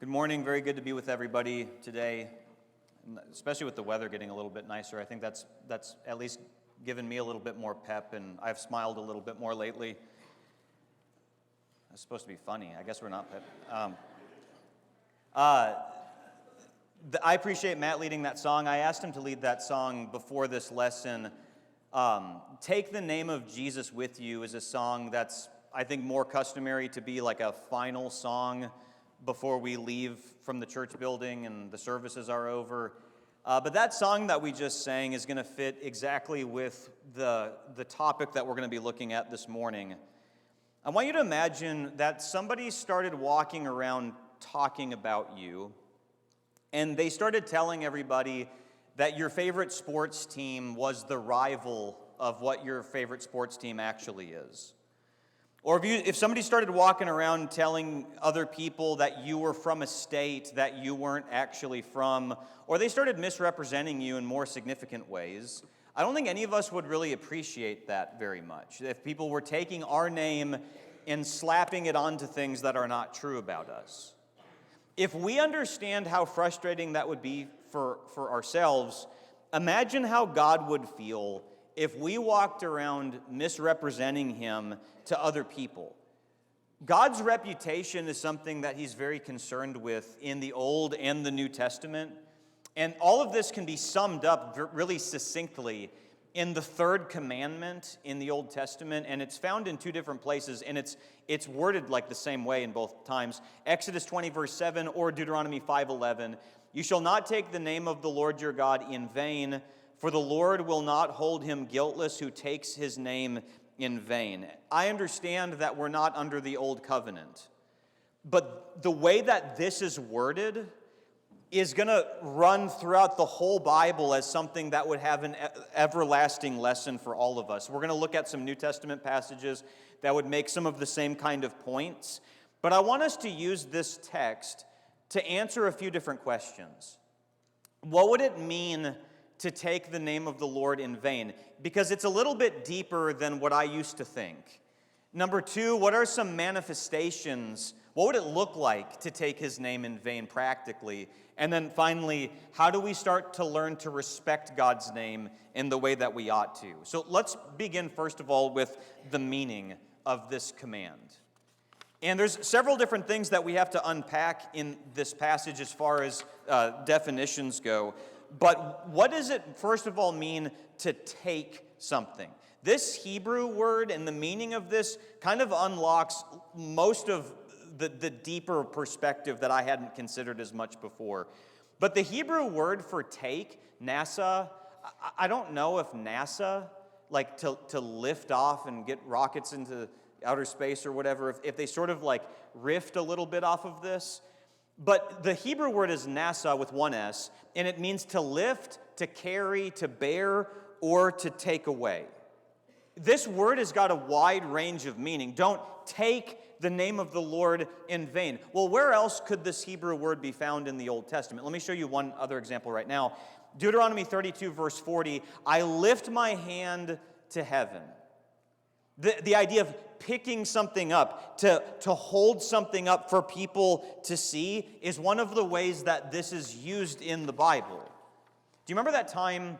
Good morning. Very good to be with everybody today, especially with the weather getting a little bit nicer. I think that's at least given me a little bit more pep, and I've smiled a little bit more lately. That's supposed to be funny. I guess we're not pep. I appreciate Matt leading that song. I asked him to lead that song before this lesson. Take the Name of Jesus with You is a song that's, I think, more customary to be like a final song before we leave from the church building and the services are over. But that song that we just sang is going to fit exactly with the topic that we're going to be looking at this morning. I want you to imagine that somebody started walking around talking about you, and they started telling everybody that your favorite sports team was the rival of what your favorite sports team actually is. Or if somebody started walking around telling other people that you were from a state that you weren't actually from, or they started misrepresenting you in more significant ways, I don't think any of us would really appreciate that very much. If people were taking our name and slapping it onto things that are not true about us. If we understand how frustrating that would be for ourselves, imagine how God would feel if we walked around misrepresenting him to other people. God's reputation is something that he's very concerned with in the Old and the New Testament. And all of this can be summed up really succinctly in the third commandment in the Old Testament, and it's found in two different places, and it's worded like the same way in both times. Exodus 20, verse 7, or Deuteronomy 5:11. You shall not take the name of the Lord your God in vain, for the Lord will not hold him guiltless who takes his name in vain. I understand that we're not under the old covenant, but the way that this is worded is going to run throughout the whole Bible as something that would have an everlasting lesson for all of us. We're going to look at some New Testament passages that would make some of the same kind of points, but I want us to use this text to answer a few different questions. What would it mean to take the name of the Lord in vain? Because it's a little bit deeper than what I used to think. Number two, what are some manifestations? What would it look like to take his name in vain practically? And then finally, how do we start to learn to respect God's name in the way that we ought to? So let's begin first of all with the meaning of this command. And there's several different things that we have to unpack in this passage as far as definitions go. But what does it, first of all, mean to take something? This Hebrew word and the meaning of this kind of unlocks most of the deeper perspective that I hadn't considered as much before. But the Hebrew word for take, NASA, I don't know if NASA, like to lift off and get rockets into outer space or whatever, if they sort of like riffed a little bit off of this. But the Hebrew word is nasa with one S, and it means to lift, to carry, to bear, or to take away. This word has got a wide range of meaning. Don't take the name of the Lord in vain. Well, where else could this Hebrew word be found in the Old Testament? Let me show you one other example right now. Deuteronomy 32, verse 40, I lift my hand to heaven. The idea of picking something up, to hold something up for people to see, is one of the ways that this is used in the Bible. Do you remember that time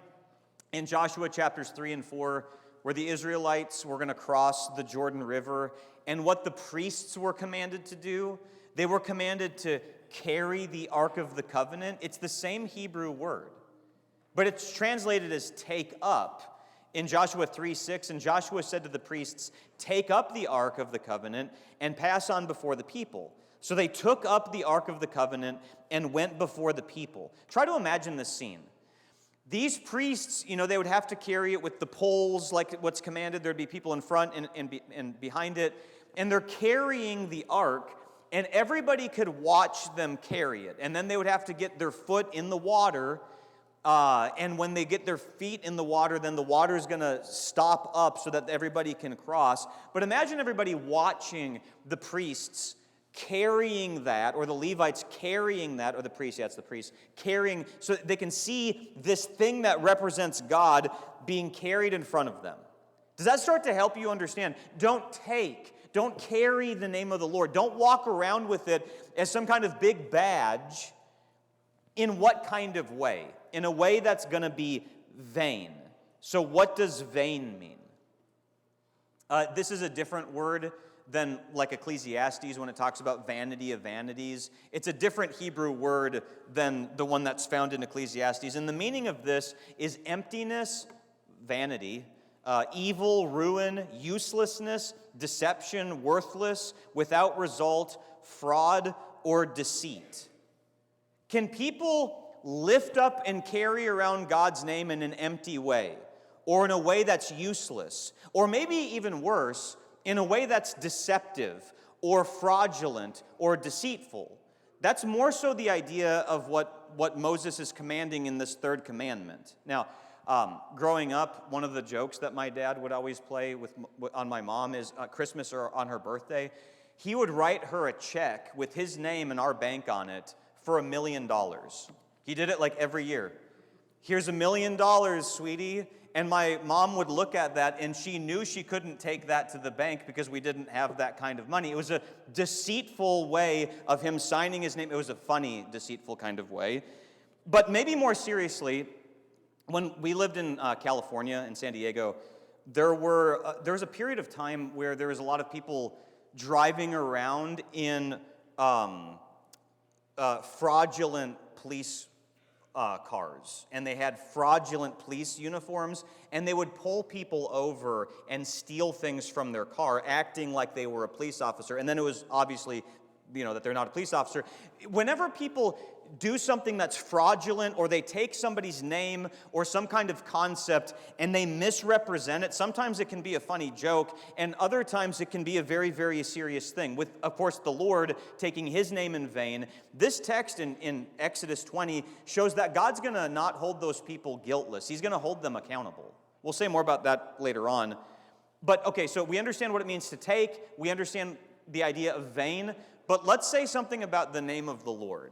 in Joshua chapters 3 and 4 where the Israelites were going to cross the Jordan River, and what the priests were commanded to do? They were commanded to carry the Ark of the Covenant. It's the same Hebrew word, but it's translated as take up. In Joshua 3:6, and Joshua said to the priests, take up the Ark of the Covenant and pass on before the people. So they took up the Ark of the Covenant and went before the people. Try to imagine this scene. These priests, they would have to carry it with the poles like what's commanded. There'd be people in front and behind it. And they're carrying the Ark, and everybody could watch them carry it. And then they would have to get their foot in the water. And when they get their feet in the water, then the water is going to stop up so that everybody can cross. But imagine everybody watching the priests carrying that, or the Levites carrying that, or the priests, yeah, it's the priests, carrying, so that they can see this thing that represents God being carried in front of them. Does that start to help you understand? Don't take, Don't carry the name of the Lord. Don't walk around with it as some kind of big badge. In what kind of way? In a way that's going to be vain. So what does vain mean? This is a different word than like Ecclesiastes when it talks about vanity of vanities. It's a different Hebrew word than the one that's found in Ecclesiastes. And the meaning of this is emptiness, vanity, evil, ruin, uselessness, deception, worthless, without result, fraud, or deceit. Can people lift up and carry around God's name in an empty way, or in a way that's useless, or maybe even worse, in a way that's deceptive, or fraudulent, or deceitful? That's more so the idea of what Moses is commanding in this third commandment. Now, growing up, one of the jokes that my dad would always play on my mom is Christmas or on her birthday, he would write her a check with his name and our bank on it for $1 million. He did it like every year. Here's $1 million, sweetie. And my mom would look at that, and she knew she couldn't take that to the bank because we didn't have that kind of money. It was a deceitful way of him signing his name. It was a funny, deceitful kind of way. But maybe more seriously, when we lived in California, in San Diego, there was a period of time where there was a lot of people driving around in fraudulent police cars, and they had fraudulent police uniforms, and they would pull people over and steal things from their car, acting like they were a police officer, and then it was obviously, that they're not a police officer. Whenever people do something that's fraudulent, or they take somebody's name or some kind of concept and they misrepresent it, sometimes it can be a funny joke, and other times it can be a very, very serious thing. With, of course, the Lord taking his name in vain, this text in Exodus 20 shows that God's going to not hold those people guiltless. He's going to hold them accountable. We'll say more about that later on. But, okay, so we understand what it means to take. We understand the idea of vain. But let's say something about the name of the Lord.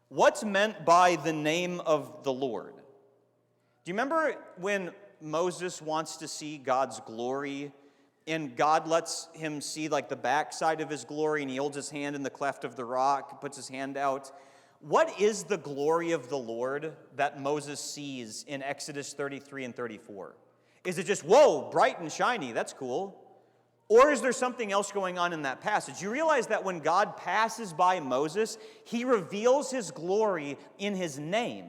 What's meant by the name of the Lord? Do you remember when Moses wants to see God's glory, and God lets him see like the backside of his glory, and he holds his hand in the cleft of the rock, puts his hand out? What is the glory of the Lord that Moses sees in Exodus 33 and 34? Is it just, whoa, bright and shiny, that's cool? Or is there something else going on in that passage? You realize that when God passes by Moses, he reveals his glory in his name,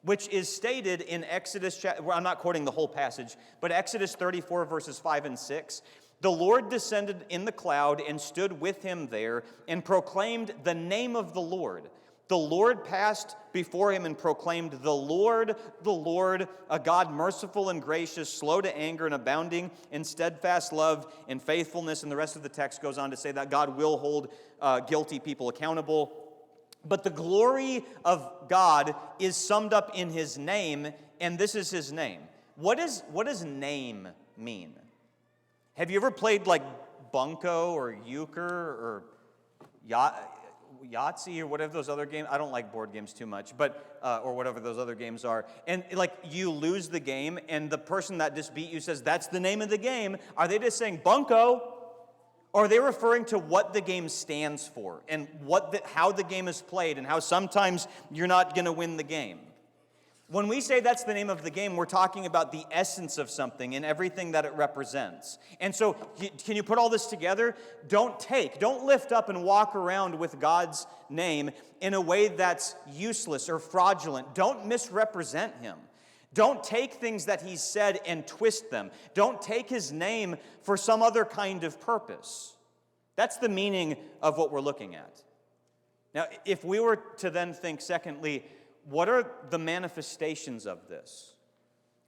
which is stated in Exodus, I'm not quoting the whole passage, but Exodus 34 verses 5 and 6. The Lord descended in the cloud and stood with him there and proclaimed the name of the Lord. The Lord passed before him and proclaimed, the Lord, a God merciful and gracious, slow to anger and abounding in steadfast love and faithfulness." And the rest of the text goes on to say that God will hold guilty people accountable. But the glory of God is summed up in his name, and this is his name. What does name mean? Have you ever played like Bunko or Euchre or Yahtzee or whatever those other games? I don't like board games too much, but or whatever those other games are. And like you lose the game, and the person that just beat you says, "That's the name of the game." Are they just saying Bunko? Or are they referring to what the game stands for and how the game is played and how sometimes you're not going to win the game? When we say that's the name of the game, we're talking about the essence of something and everything that it represents. And so, can you put all this together? Don't lift up and walk around with God's name in a way that's useless or fraudulent. Don't misrepresent him. Don't take things that he's said and twist them. Don't take his name for some other kind of purpose. That's the meaning of what we're looking at. Now, if we were to then think, secondly, what are the manifestations of this?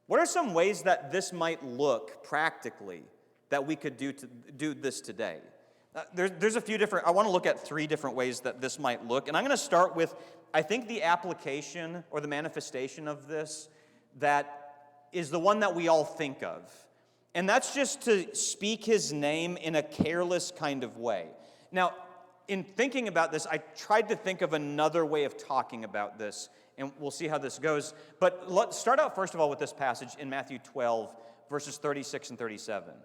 What are some ways that this might look practically that we could do this today? There's a few different, I want to look at 3 different ways that this might look. And I'm going to start with, I think the application or the manifestation of this that is the one that we all think of. And that's just to speak his name in a careless kind of way. Now, in thinking about this, I tried to think of another way of talking about this, and we'll see how this goes. But let's start out first of all with this passage in Matthew 12, verses 36 and 37.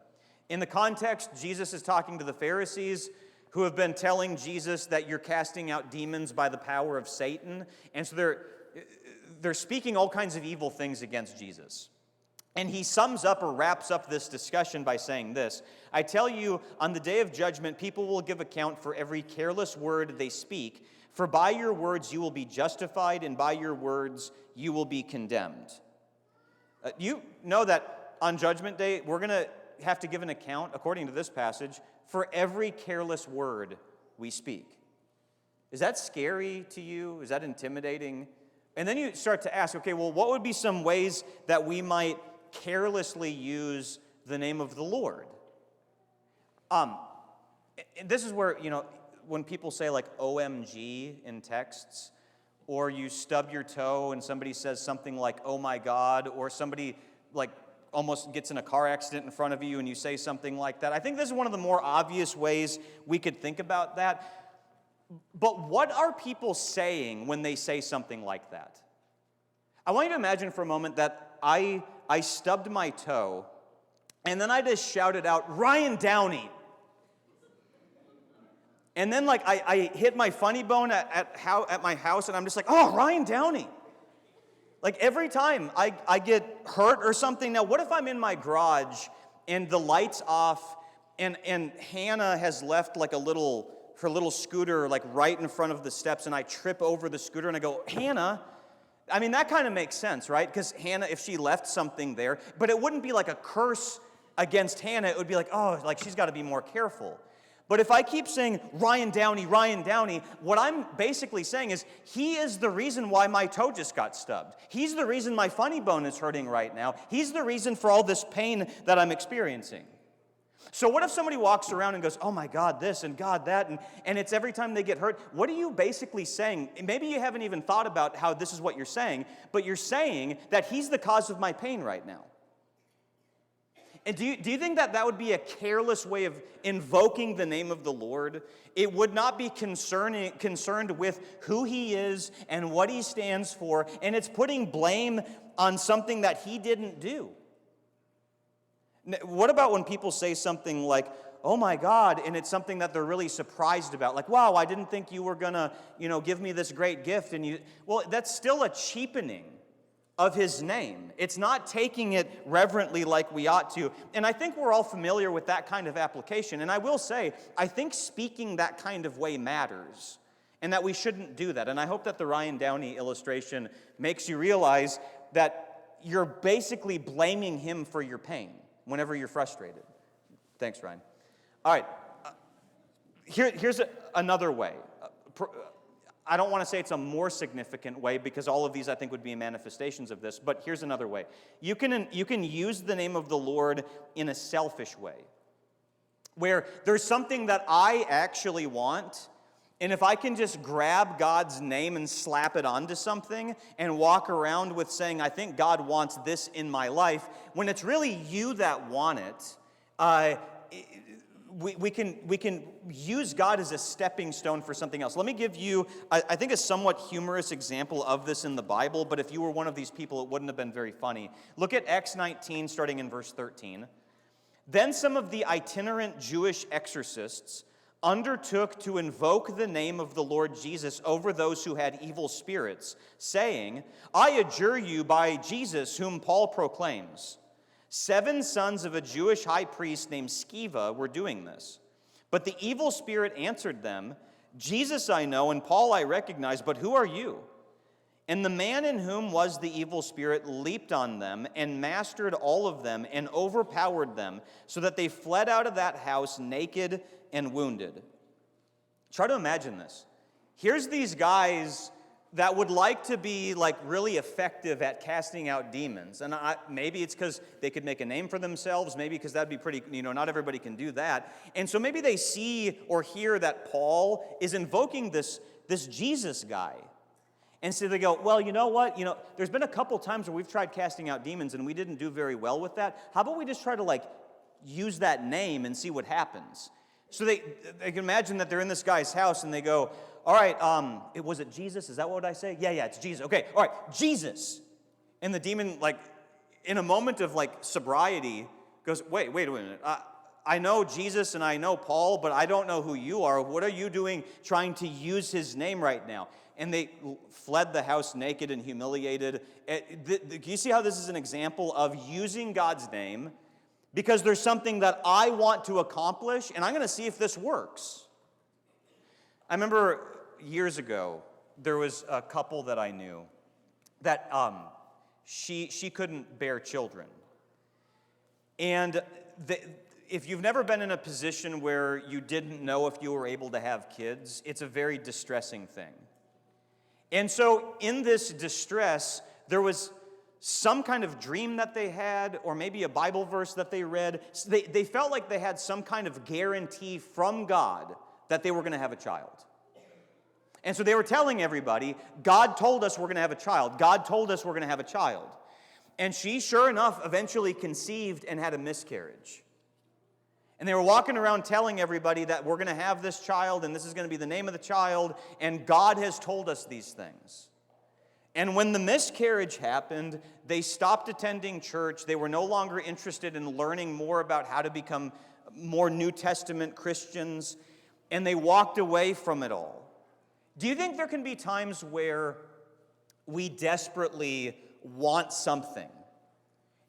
In the context, Jesus is talking to the Pharisees who have been telling Jesus that you're casting out demons by the power of Satan. And so they're speaking all kinds of evil things against Jesus. And he sums up or wraps up this discussion by saying this: I tell you, on the day of judgment, people will give account for every careless word they speak. For by your words you will be justified, and by your words you will be condemned. You know that on Judgment Day, we're going to have to give an account, according to this passage, for every careless word we speak. Is that scary to you? Is that intimidating? And then you start to ask, okay, well, what would be some ways that we might carelessly use the name of the Lord? This is where, when people say like OMG in texts, or you stub your toe and somebody says something like, oh my God, or somebody like almost gets in a car accident in front of you and you say something like that. I think this is one of the more obvious ways we could think about that. But what are people saying when they say something like that? I want you to imagine for a moment that I stubbed my toe and then I just shouted out, Ryan Downey. And then I hit my funny bone at my house and I'm just like, oh, Ryan Downey. Like every time I get hurt or something. Now, what if I'm in my garage and the light's off and Hannah has left like her little scooter like right in front of the steps and I trip over the scooter and I go, Hannah? I mean, that kind of makes sense, right? Because Hannah, if she left something there, but it wouldn't be like a curse against Hannah. It would be like, oh, like she's got to be more careful. But if I keep saying, Ryan Downey, what I'm basically saying is, he is the reason why my toe just got stubbed. He's the reason my funny bone is hurting right now. He's the reason for all this pain that I'm experiencing. So what if somebody walks around and goes, oh my God, this and God, that, and it's every time they get hurt? What are you basically saying? Maybe you haven't even thought about how this is what you're saying, but you're saying that he's the cause of my pain right now. And do you think that would be a careless way of invoking the name of the Lord? It would not be concerned with who he is and what he stands for, and it's putting blame on something that he didn't do. What about when people say something like, oh my God, and it's something that they're really surprised about? Like, wow, I didn't think you were going to, give me this great gift. Well, that's still a cheapening of his name. It's not taking it reverently like we ought to. And I think we're all familiar with that kind of application. And I will say, I think speaking that kind of way matters, and that we shouldn't do that. And I hope that the Ryan Downey illustration makes you realize that you're basically blaming him for your pain whenever you're frustrated. Thanks, Ryan. All right. Here's another way. I don't want to say it's a more significant way, because all of these I think would be manifestations of this, but here's another way. You can use the name of the Lord in a selfish way, where there's something that I actually want, and if I can just grab God's name and slap it onto something and walk around with saying, I think God wants this in my life, when it's really you that want it, we can use God as a stepping stone for something else. Let me give you, I think, a somewhat humorous example of this in the Bible, but if you were one of these people, it wouldn't have been very funny. Look at Acts 19, starting in verse 13. Then some of the itinerant Jewish exorcists undertook to invoke the name of the Lord Jesus over those who had evil spirits, saying, I adjure you by Jesus whom Paul proclaims. 7 sons of a Jewish high priest named Sceva were doing this. But the evil spirit answered them, Jesus I know, and Paul I recognize, but who are you? And the man in whom was the evil spirit leaped on them and mastered all of them and overpowered them, so that they fled out of that house naked and wounded. Try to imagine this. Here's these guys that would like to be really effective at casting out demons. And maybe it's because they could make a name for themselves, maybe because that'd be pretty, not everybody can do that. And so maybe they see or hear that Paul is invoking this Jesus guy. And so they go, well, you know what? There's been a couple times where we've tried casting out demons and we didn't do very well with that. How about we just try to use that name and see what happens? So they can imagine that they're in this guy's house and they go, all right, was it Jesus? Is that what I say? Yeah, it's Jesus. Okay, all right, Jesus. And the demon, in a moment of, sobriety, goes, wait a minute. I know Jesus and I know Paul, but I don't know who you are. What are you doing trying to use his name right now? And they fled the house naked and humiliated. You see how this is an example of using God's name because there's something that I want to accomplish, and I'm going to see if this works. I remember years ago, there was a couple that I knew that she couldn't bear children. And if you've never been in a position where you didn't know if you were able to have kids, it's a very distressing thing. And so in this distress, there was some kind of dream that they had, or maybe a Bible verse that they read. They felt like they had some kind of guarantee from God that they were going to have a child. And so they were telling everybody, God told us we're going to have a child. God told us we're going to have a child. And she, sure enough, eventually conceived and had a miscarriage. And they were walking around telling everybody that we're going to have this child, and this is going to be the name of the child, and God has told us these things. And when the miscarriage happened, they stopped attending church. They were no longer interested in learning more about how to become more New Testament Christians, and they walked away from it all. Do you think there can be times where we desperately want something,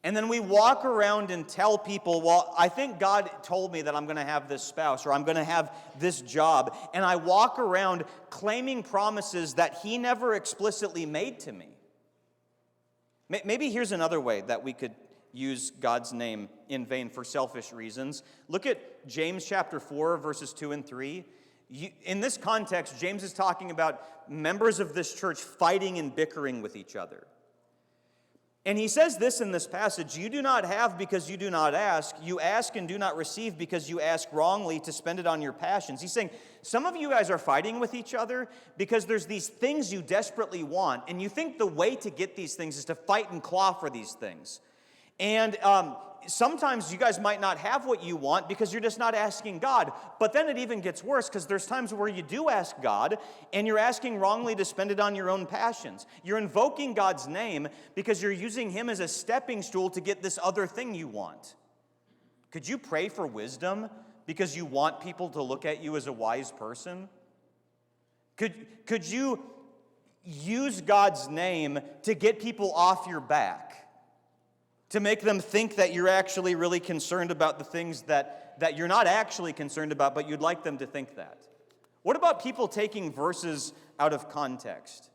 and then we walk around and tell people, well, I think God told me that I'm going to have this spouse, or I'm going to have this job, and I walk around claiming promises that he never explicitly made to me? Maybe here's another way that we could use God's name in vain for selfish reasons. Look at James chapter 4, verses 2 and 3. In this context, James is talking about members of this church fighting and bickering with each other. And he says this in this passage, you do not have because you do not ask. You ask and do not receive because you ask wrongly to spend it on your passions. He's saying, some of you guys are fighting with each other because there's these things you desperately want, and you think the way to get these things is to fight and claw for these things. And sometimes you guys might not have what you want because you're just not asking God. But then it even gets worse because there's times where you do ask God and you're asking wrongly to spend it on your own passions. You're invoking God's name because you're using him as a stepping stool to get this other thing you want. Could you pray for wisdom because you want people to look at you as a wise person? Could you use God's name to get people off your back? To make them think that you're actually really concerned about the things that you're not actually concerned about, but you'd like them to think that. What about people taking verses out of context?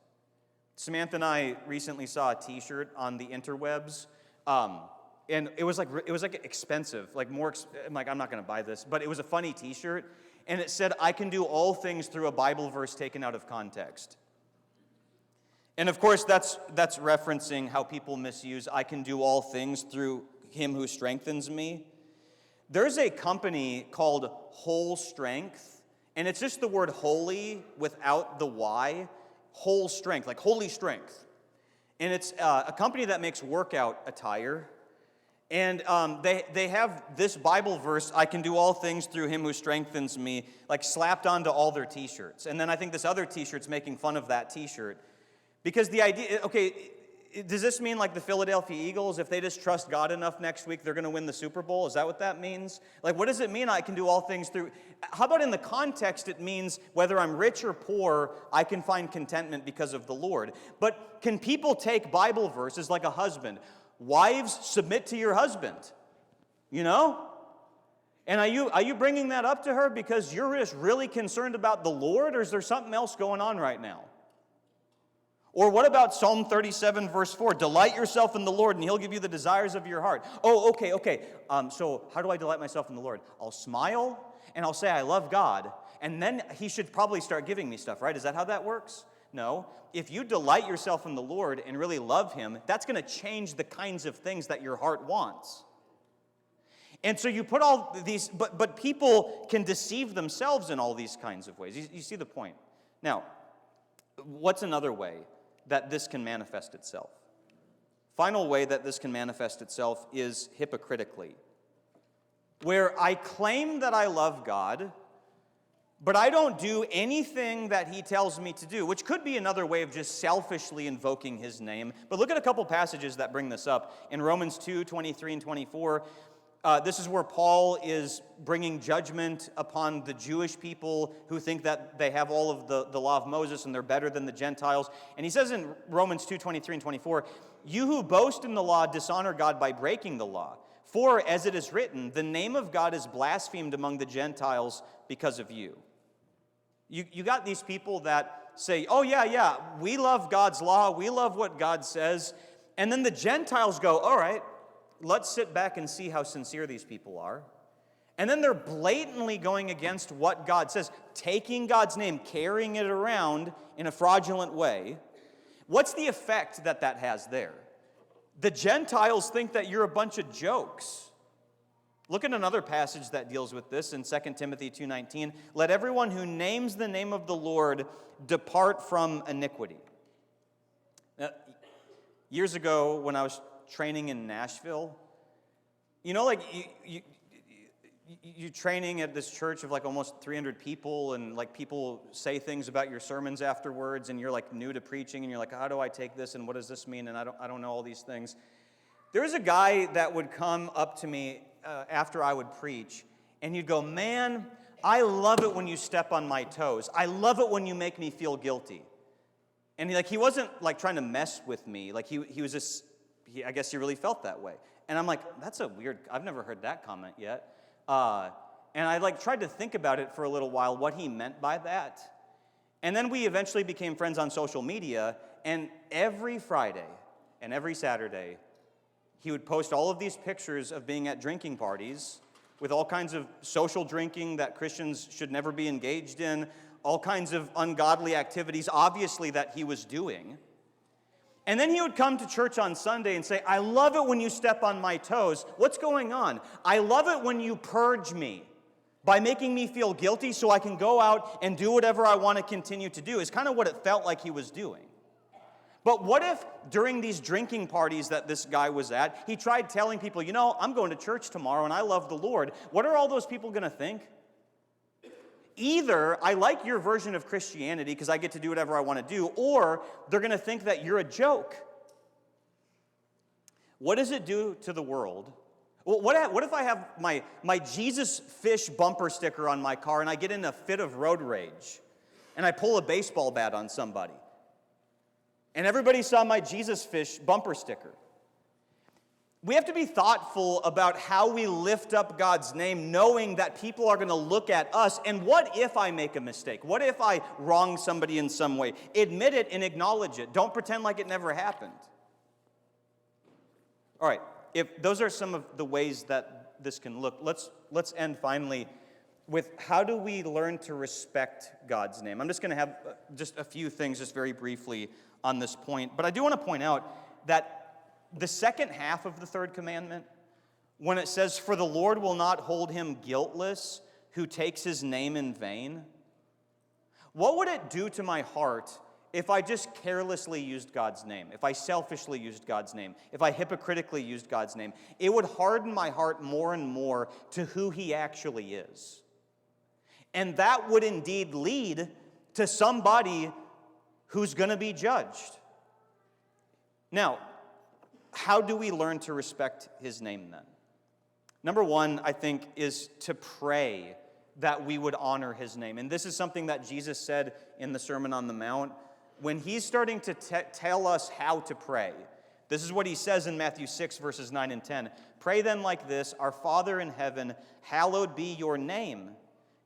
Samantha and I recently saw a T-shirt on the interwebs, and it was like expensive, like more. I'm like, I'm not going to buy this, but it was a funny T-shirt, and it said, "I can do all things through a Bible verse taken out of context." And of course, that's referencing how people misuse, I can do all things through him who strengthens me. There's a company called Whole Strength, and it's just the word holy without the Y. Whole Strength, like holy strength. And it's a company that makes workout attire. And they have this Bible verse, I can do all things through him who strengthens me, like slapped onto all their T-shirts. And then I think this other T-shirt's making fun of that T-shirt. Because the idea, okay, does this mean like the Philadelphia Eagles, if they just trust God enough next week, they're going to win the Super Bowl? Is that what that means? Like, what does it mean I can do all things through? How about in the context it means whether I'm rich or poor, I can find contentment because of the Lord. But can people take Bible verses like a husband? Wives, submit to your husband. You know? And are you bringing that up to her because you're just really concerned about the Lord, or is there something else going on right now? Or what about Psalm 37, verse 4? Delight yourself in the Lord, and he'll give you the desires of your heart. Oh, okay. So how do I delight myself in the Lord? I'll smile, and I'll say I love God, and then he should probably start giving me stuff, right? Is that how that works? No. If you delight yourself in the Lord and really love him, that's going to change the kinds of things that your heart wants. And so you put all these, but people can deceive themselves in all these kinds of ways. You see the point. Now, what's another way that this can manifest itself? Final way that this can manifest itself is hypocritically, where I claim that I love God, but I don't do anything that he tells me to do, which could be another way of just selfishly invoking his name. But look at a couple passages that bring this up. In Romans 2, 23 and 24, This is where Paul is bringing judgment upon the Jewish people who think that they have all of the law of Moses and they're better than the Gentiles. And he says in Romans 2:23 and 24, "You who boast in the law dishonor God by breaking the law. For, as it is written, the name of God is blasphemed among the Gentiles because of you." You got these people that say, "Oh, yeah, we love God's law, we love what God says." And then the Gentiles go, "All right, let's sit back and see how sincere these people are." And then they're blatantly going against what God says, taking God's name, carrying it around in a fraudulent way. What's the effect that has there? The Gentiles think that you're a bunch of jokes. Look at another passage that deals with this in 2 Timothy 2:19. "Let everyone who names the name of the Lord depart from iniquity." Now, years ago, when I was training in Nashville, like you training at this church of like almost 300 people, and like people say things about your sermons afterwards, and you're like new to preaching, and you're like, how do I take this, and what does this mean, and I don't know all these things. There was a guy that would come up to me after I would preach, and he'd go, "Man, I love it when you step on my toes. I love it when you make me feel guilty." And he wasn't like trying to mess with me. Like he was just, I guess he really felt that way. And I'm like, that's a weird, I've never heard that comment yet. And I tried to think about it for a little while, what he meant by that. And then we eventually became friends on social media, and every Friday and every Saturday, he would post all of these pictures of being at drinking parties with all kinds of social drinking that Christians should never be engaged in, all kinds of ungodly activities, obviously, that he was doing. And then he would come to church on Sunday and say, "I love it when you step on my toes. What's going on? I love it when you purge me by making me feel guilty so I can go out and do whatever I want to continue to do," is kind of what it felt like he was doing. But what if during these drinking parties that this guy was at, he tried telling people, "I'm going to church tomorrow and I love the Lord." What are all those people going to think? Either I like your version of Christianity because I get to do whatever I want to do, or they're going to think that you're a joke. What does it do to the world? Well, what if I have my Jesus Fish bumper sticker on my car and I get in a fit of road rage and I pull a baseball bat on somebody? And everybody saw my Jesus Fish bumper sticker. We have to be thoughtful about how we lift up God's name, knowing that people are going to look at us. And what if I make a mistake? What if I wrong somebody in some way? Admit it and acknowledge it. Don't pretend like it never happened. All right, if those are some of the ways that this can look, let's end finally with how do we learn to respect God's name? I'm just going to have just a few things just very briefly on this point. But I do want to point out that the second half of the third commandment, when it says, "For the Lord will not hold him guiltless who takes his name in vain," what would it do to my heart if I just carelessly used God's name, if I selfishly used God's name, if I hypocritically used God's name? It would harden my heart more and more to who he actually is. And that would indeed lead to somebody who's going to be judged. Now, how do we learn to respect his name then? Number one, I think, is to pray that we would honor his name. And this is something that Jesus said in the Sermon on the Mount. When he's starting to tell us how to pray, this is what he says in Matthew 6, verses 9 and 10. "Pray then like this, Our Father in heaven, hallowed be your name.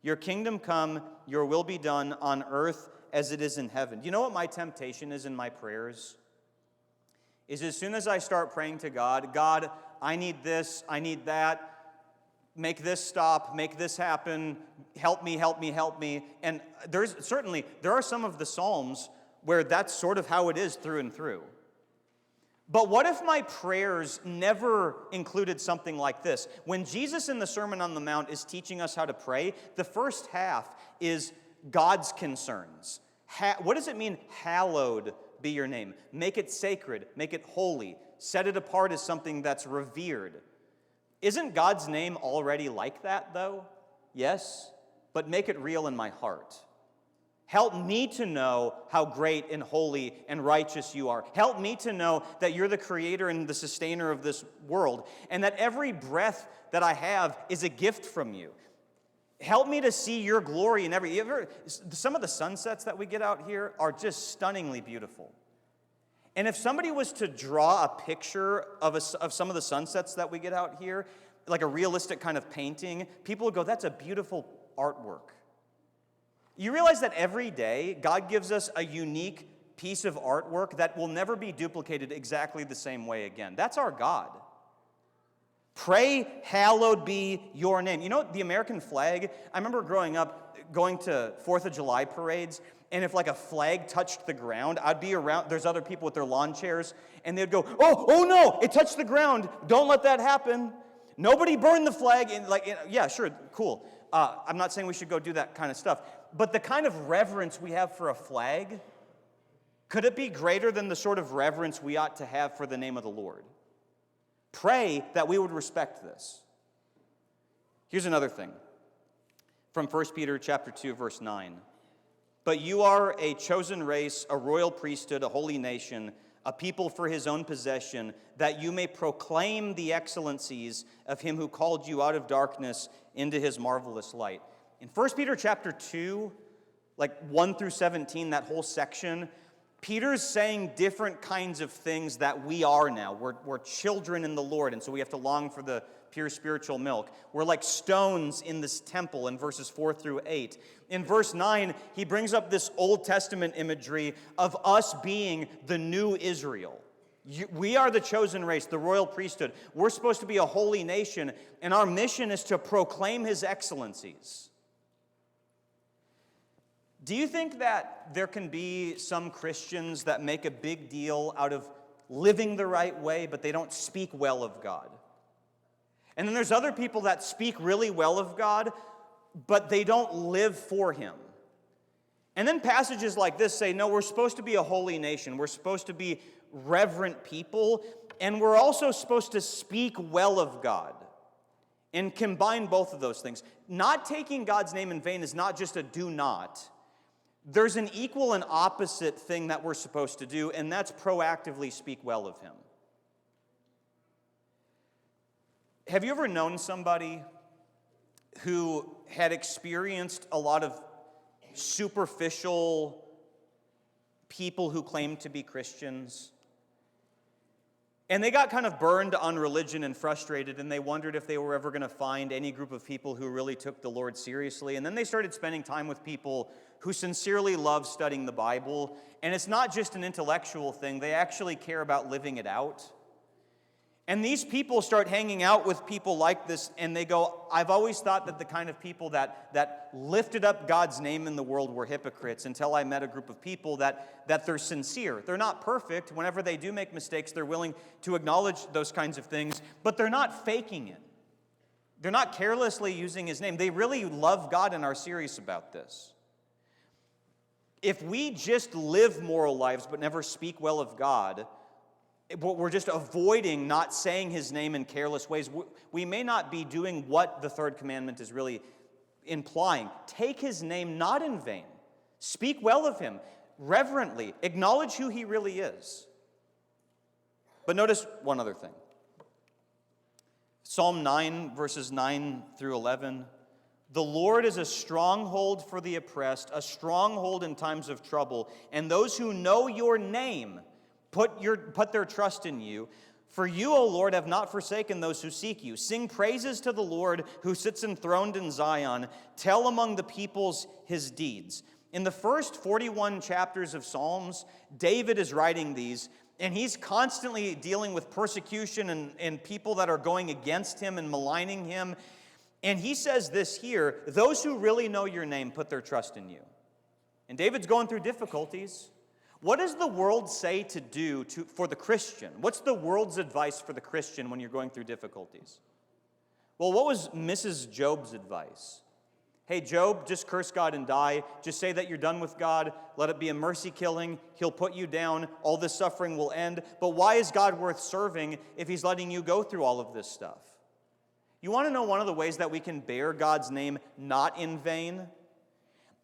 Your kingdom come, your will be done on earth as it is in heaven." Do you know what my temptation is in my prayers? Is as soon as I start praying to God, "God, I need this, I need that, make this stop, make this happen, help me, help me, help me." And there are some of the Psalms where that's sort of how it is through and through. But what if my prayers never included something like this? When Jesus in the Sermon on the Mount is teaching us how to pray, the first half is God's concerns. What does it mean, hallowed be your name? Make it sacred, make it holy, set it apart as something that's revered. Isn't God's name already like that, though? Yes, but make it real in my heart. Help me to know how great and holy and righteous you are. Help me to know that you're the creator and the sustainer of this world, and that every breath that I have is a gift from you. Help me to see your glory in every... Some of the sunsets that we get out here are just stunningly beautiful. And if somebody was to draw a picture of some of the sunsets that we get out here, like a realistic kind of painting, people would go, that's a beautiful artwork. You realize that every day, God gives us a unique piece of artwork that will never be duplicated exactly the same way again. That's our God. Pray, hallowed be your name. You know, the American flag, I remember growing up, going to 4th of July parades, and if like a flag touched the ground, I'd be around, there's other people with their lawn chairs, and they'd go, oh no, it touched the ground. Don't let that happen. Nobody burn the flag. And yeah, sure, cool. I'm not saying we should go do that kind of stuff. But the kind of reverence we have for a flag, could it be greater than the sort of reverence we ought to have for the name of the Lord? Pray that we would respect this. Here's another thing from 1 Peter chapter 2, verse 9. But you are a chosen race, a royal priesthood, a holy nation, a people for his own possession, that you may proclaim the excellencies of him who called you out of darkness into his marvelous light. In 1 Peter chapter 2, like 1 through 17, that whole section, Peter's saying different kinds of things that we are now. We're children in the Lord, and so we have to long for the pure spiritual milk. We're like stones in this temple in verses 4 through 8. In verse 9, he brings up this Old Testament imagery of us being the new Israel. We are the chosen race, the royal priesthood. We're supposed to be a holy nation, and our mission is to proclaim his excellencies. Do you think that there can be some Christians that make a big deal out of living the right way, but they don't speak well of God? And then there's other people that speak really well of God, but they don't live for him. And then passages like this say, no, we're supposed to be a holy nation. We're supposed to be reverent people, and we're also supposed to speak well of God and combine both of those things. Not taking God's name in vain is not just a do not. There's an equal and opposite thing that we're supposed to do, and that's proactively speak well of him. Have you ever known somebody who had experienced a lot of superficial people who claimed to be Christians? And they got kind of burned on religion and frustrated, and they wondered if they were ever going to find any group of people who really took the Lord seriously. And then they started spending time with people who sincerely love studying the Bible. And it's not just an intellectual thing. They actually care about living it out. And these people start hanging out with people like this, and they go, I've always thought that the kind of people that lifted up God's name in the world were hypocrites, until I met a group of people that they're sincere. They're not perfect. Whenever they do make mistakes, they're willing to acknowledge those kinds of things, but they're not faking it. They're not carelessly using his name. They really love God and are serious about this. If we just live moral lives but never speak well of God, we're just avoiding not saying his name in careless ways, we may not be doing what the third commandment is really implying. Take his name not in vain. Speak well of him, reverently. Acknowledge who he really is. But notice one other thing. Psalm 9, verses 9 through 11. The Lord is a stronghold for the oppressed, a stronghold in times of trouble, and those who know your name put their trust in you. For you, O Lord, have not forsaken those who seek you. Sing praises to the Lord who sits enthroned in Zion. Tell among the peoples his deeds. In the first 41 chapters of Psalms, David is writing these, and he's constantly dealing with persecution and people that are going against him and maligning him. And he says this here, those who really know your name put their trust in you. And David's going through difficulties. What does the world say to do for the Christian? What's the world's advice for the Christian when you're going through difficulties? Well, what was Mrs. Job's advice? Hey, Job, just curse God and die. Just say that you're done with God. Let it be a mercy killing. He'll put you down. All this suffering will end. But why is God worth serving if he's letting you go through all of this stuff? You want to know one of the ways that we can bear God's name not in vain?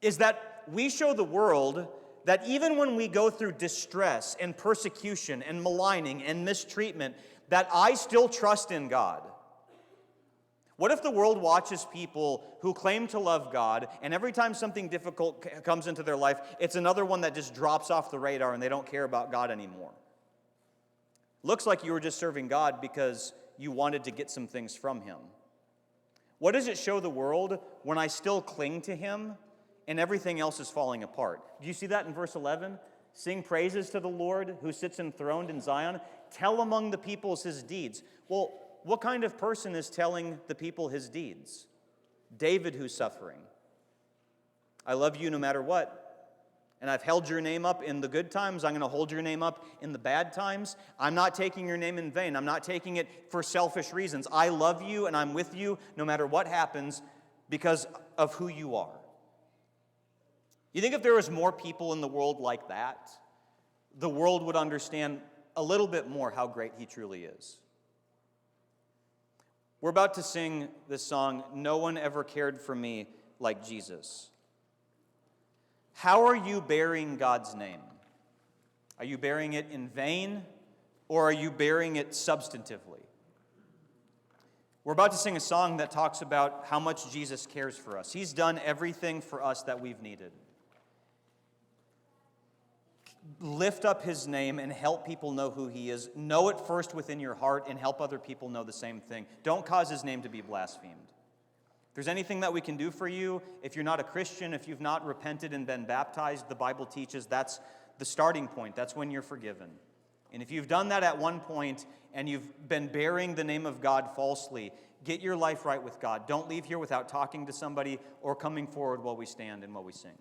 Is that that we show the world that even when we go through distress and persecution and maligning and mistreatment, that I still trust in God. What if the world watches people who claim to love God, and every time something difficult comes into their life, it's another one that just drops off the radar and they don't care about God anymore? Looks like you were just serving God because you wanted to get some things from Him. What does it show the world when I still cling to Him and everything else is falling apart? Do you see that in verse 11? Sing praises to the Lord who sits enthroned in Zion. Tell among the peoples His deeds. Well, what kind of person is telling the people His deeds? David, who's suffering. I love you no matter what. And I've held your name up in the good times. I'm going to hold your name up in the bad times. I'm not taking your name in vain. I'm not taking it for selfish reasons. I love you and I'm with you no matter what happens because of who you are. You think if there was more people in the world like that, the world would understand a little bit more how great He truly is. We're about to sing this song, No One Ever Cared for Me Like Jesus. How are you bearing God's name? Are you bearing it in vain, or are you bearing it substantively? We're about to sing a song that talks about how much Jesus cares for us. He's done everything for us that we've needed. Lift up His name and help people know who He is. Know it first within your heart and help other people know the same thing. Don't cause His name to be blasphemed. If there's anything that we can do for you, if you're not a Christian, if you've not repented and been baptized, the Bible teaches that's the starting point. That's when you're forgiven. And if you've done that at one point and you've been bearing the name of God falsely, get your life right with God. Don't leave here without talking to somebody or coming forward while we stand and while we sing.